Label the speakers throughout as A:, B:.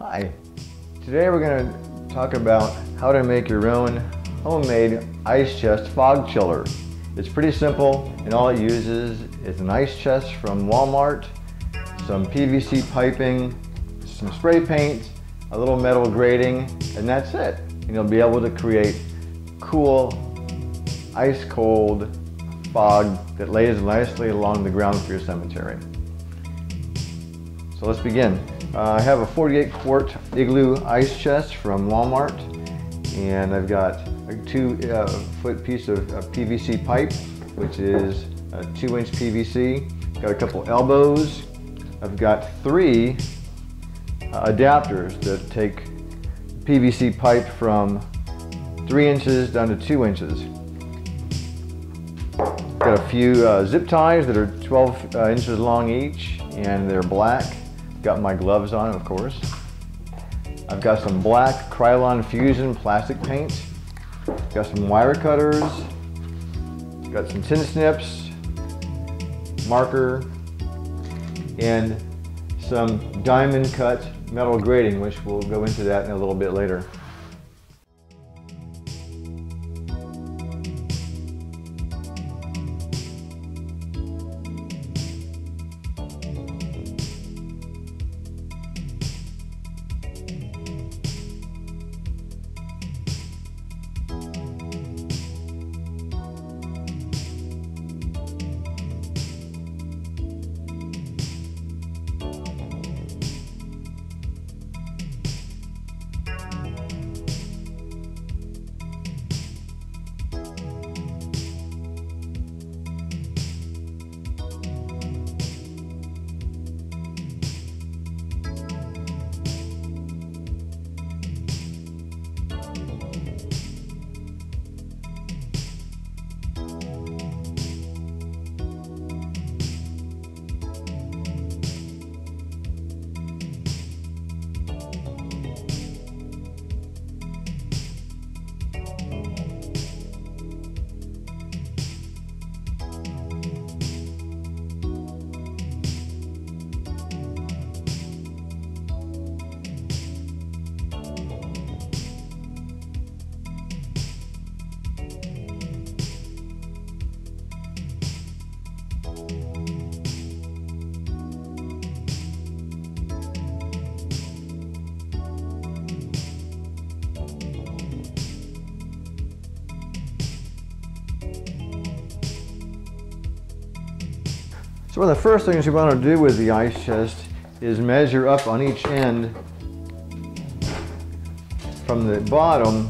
A: Hi, today we're going to talk about how to make your own homemade ice chest fog chiller. It's pretty simple, and all it uses is an ice chest from Walmart, some PVC piping, some spray paint, a little metal grating, and that's it. And you'll be able to create cool, ice cold fog that lays nicely along the ground for your cemetery. So let's begin. I have a 48 quart igloo ice chest from Walmart, and I've got a 2-foot piece of PVC pipe, which is a 2-inch PVC. Got a couple elbows. I've got 3 adapters that take PVC pipe from 3 inches down to 2 inches. Got a few zip ties that are 12 inches long each, and they're black. Got my gloves on, of course. I've got some black Krylon Fusion plastic paint. Got some wire cutters. Got some tin snips, marker, and some diamond cut metal grating, which we'll go into that in a little bit later. So one of the first things you want to do with the ice chest is measure up on each end from the bottom,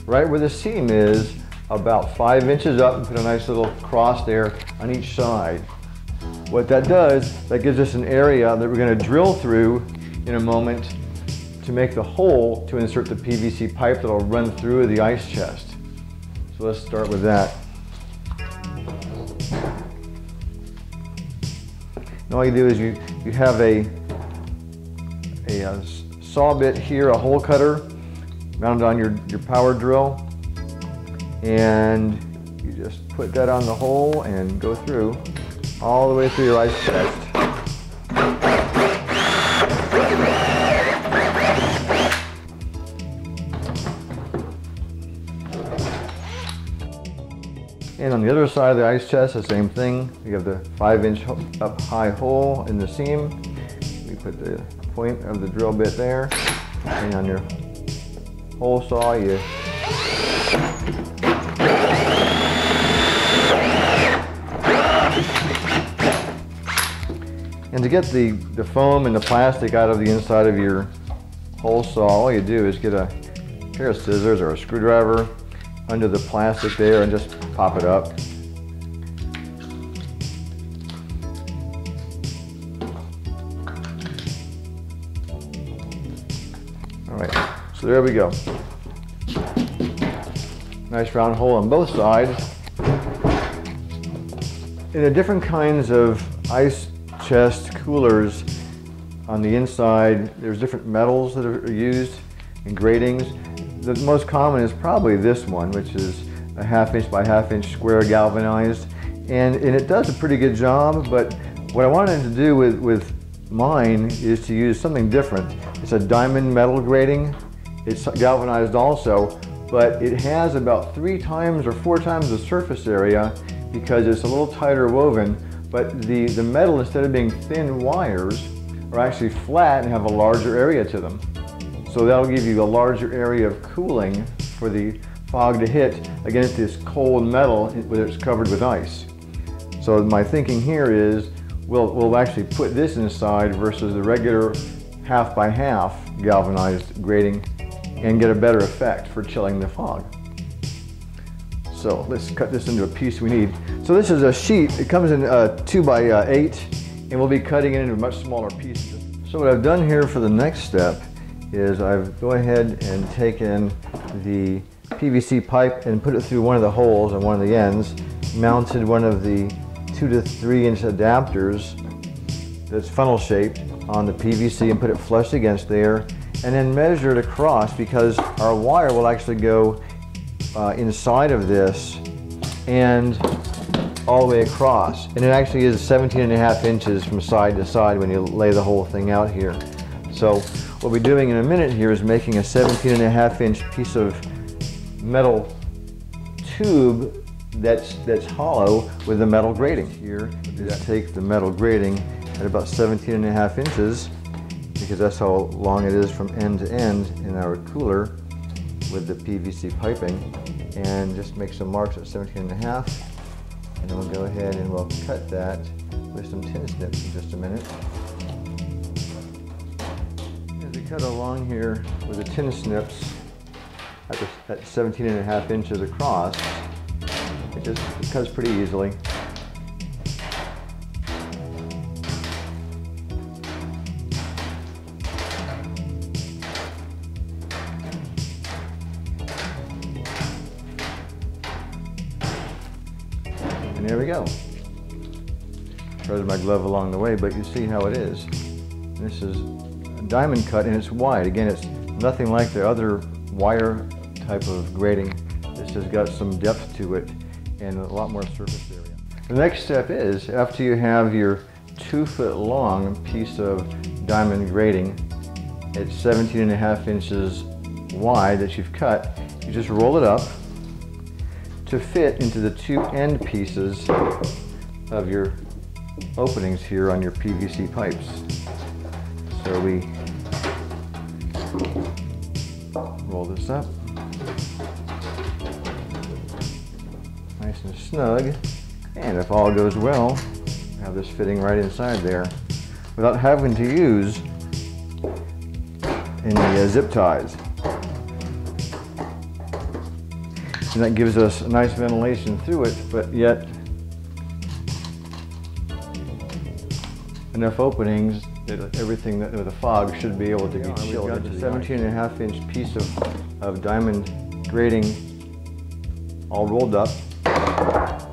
A: right where the seam is, about 5 inches up, and put a nice little cross there on each side. What that does, that gives us an area that we're going to drill through in a moment to make the hole to insert the PVC pipe that will run through the ice chest. So let's start with that. And all you do is you have a saw bit here, a hole cutter mounted on your power drill, and you just put that on the hole and go through all the way through your ice chest. And on the other side of the ice chest, the same thing. You have the 5-inch up high hole in the seam. You put the point of the drill bit there, and on your hole saw, you and to get the foam and the plastic out of the inside of your hole saw, all you do is get a pair of scissors or a screwdriver under the plastic there and just pop it up. All right, so there we go. Nice round hole on both sides. In the different kinds of ice chest coolers, on the inside there's different metals that are used and gratings. The most common is probably this one, which is a 1/2 inch by 1/2 inch square galvanized, and it does a pretty good job. But what I wanted to do with mine is to use something different. It's a diamond metal grating. It's galvanized also, but it has about 3 times or 4 times the surface area because it's a little tighter woven, but the metal, instead of being thin wires, are actually flat and have a larger area to them. So that'll give you a larger area of cooling for the fog to hit against this cold metal where it's covered with ice. So my thinking here is we'll actually put this inside versus the regular half by half galvanized grating and get a better effect for chilling the fog. So let's cut this into a piece we need. So this is a sheet. It comes in 2 by 8, and we'll be cutting it into much smaller pieces. So what I've done here for the next step is I've go ahead and taken the PVC pipe and put it through one of the holes on one of the ends, mounted one of the 2 to 3 inch adapters that's funnel shaped on the PVC and put it flush against there, and then measure it across because our wire will actually go inside of this and all the way across, and it actually is 17.5 inches from side to side when you lay the whole thing out here. So what we're doing in a minute here is making a 17.5 inch piece of metal tube that's hollow with the metal grating. Here, just take the metal grating at about 17.5 inches because that's how long it is from end to end in our cooler with the PVC piping, and just make some marks at 17.5, and then we'll go ahead and we'll cut that with some tin snips in just a minute. As we cut along here with the tin snips at 17.5 inches across, it cuts pretty easily. And there we go. Threaded my glove along the way, but you see how it is. This is a diamond cut and it's wide. Again, it's nothing like the other wire type of grating. It's just got some depth to it and a lot more surface area. The next step is, after you have your 2 foot long piece of diamond grating, it's 17.5 inches wide that you've cut, you just roll it up to fit into the 2 end pieces of your openings here on your PVC pipes. So we roll this up nice and snug, and if all goes well, have this fitting right inside there without having to use any zip ties. And that gives us a nice ventilation through it, but yet enough openings that everything that with the fog should be able to be chilled. We've got the 17.5 inch piece of diamond grating all rolled up.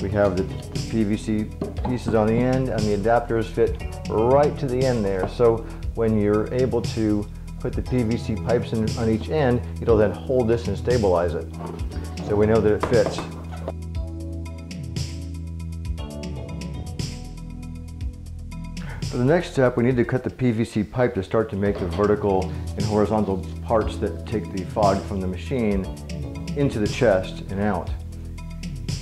A: We have the PVC pieces on the end, and the adapters fit right to the end there. So when you're able to put the PVC pipes in on each end, it'll then hold this and stabilize it. So we know that it fits. For the next step, we need to cut the PVC pipe to start to make the vertical and horizontal parts that take the fog from the machine into the chest and out.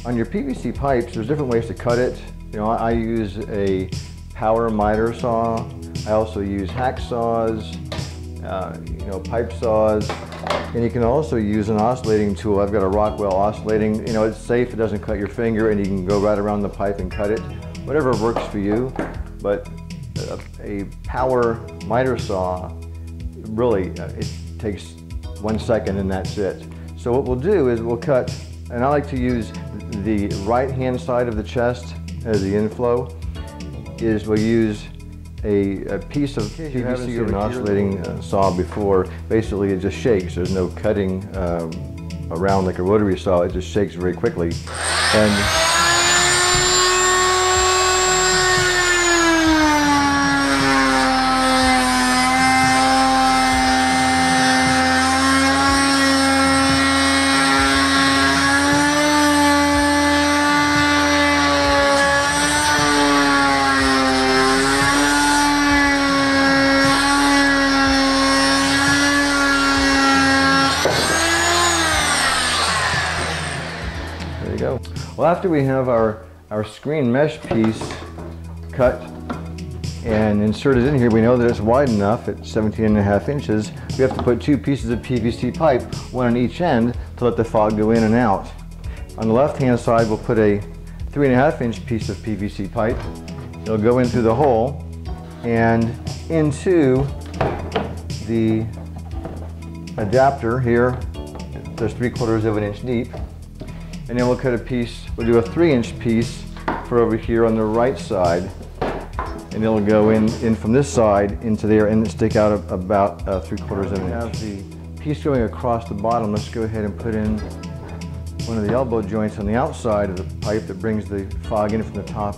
A: On your PVC pipes, there's different ways to cut it. You know, I use a power miter saw. I also use hacksaws, pipe saws, and you can also use an oscillating tool. I've got a Rockwell oscillating. You know, it's safe, it doesn't cut your finger, and you can go right around the pipe and cut it. Whatever works for you, but a power miter saw, really, it takes 1 second and that's it. So what we'll do is we'll cut, and I like to use the right-hand side of the chest as the inflow, is we'll use a piece of PVC or an oscillating saw before. Basically it just shakes. There's no cutting around like a rotary saw. It just shakes very quickly. And after we have our screen mesh piece cut and inserted in here, we know that it's wide enough at 17.5 inches. We have to put 2 pieces of PVC pipe, one on each end, to let the fog go in and out. On the left-hand side, we'll put a 3.5 inch piece of PVC pipe. It'll go in through the hole and into the adapter here. There's 3/4 inch deep. And then we'll cut a piece, we'll do a 3-inch piece for over here on the right side. And it'll go in from this side into there and stick out about 3/4 inch. We have the piece going across the bottom. Let's go ahead and put in one of the elbow joints on the outside of the pipe that brings the fog in from the top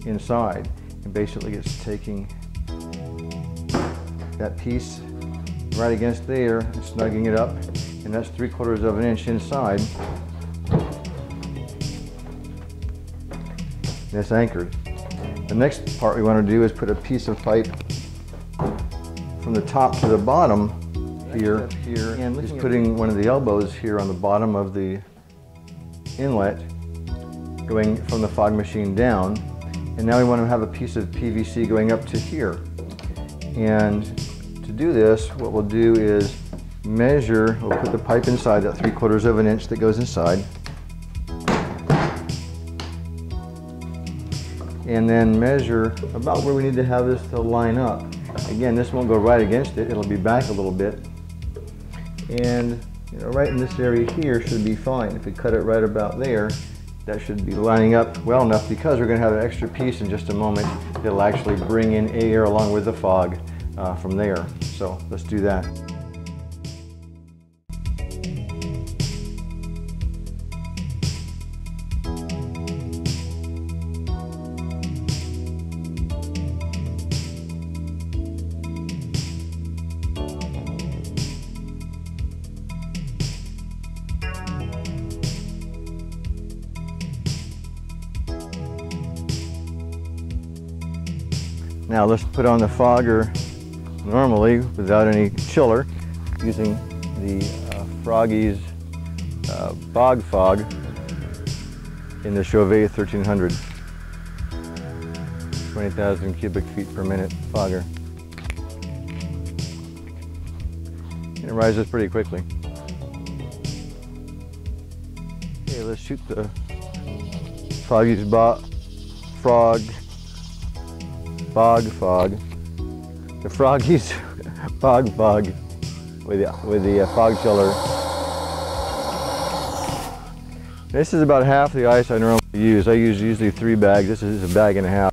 A: inside. And basically it's taking that piece right against there and snugging it up. And that's 3/4 inch inside. And it's anchored. The next part we want to do is put a piece of pipe from the top to the bottom here, and just putting one of the elbows here on the bottom of the inlet, going from the fog machine down. And now we want to have a piece of PVC going up to here. And to do this, what we'll do is measure, we'll put the pipe inside that 3/4 inch that goes inside. And then measure about where we need to have this to line up. Again, this won't go right against it, it'll be back a little bit. And right in this area here should be fine. If we cut it right about there, that should be lining up well enough, because we're going to have an extra piece in just a moment that'll actually bring in air along with the fog from there. So let's do that. Now let's put on the fogger normally without any chiller, using the Froggy's bog fog in the Chauvet 1300, 20,000 cubic feet per minute fogger. And it rises pretty quickly. Okay, let's shoot the Froggy's bog fog, the Froggy's bog fog with the fog chiller. This is about half the ice I normally use. I use usually 3 bags. This is a bag and a half.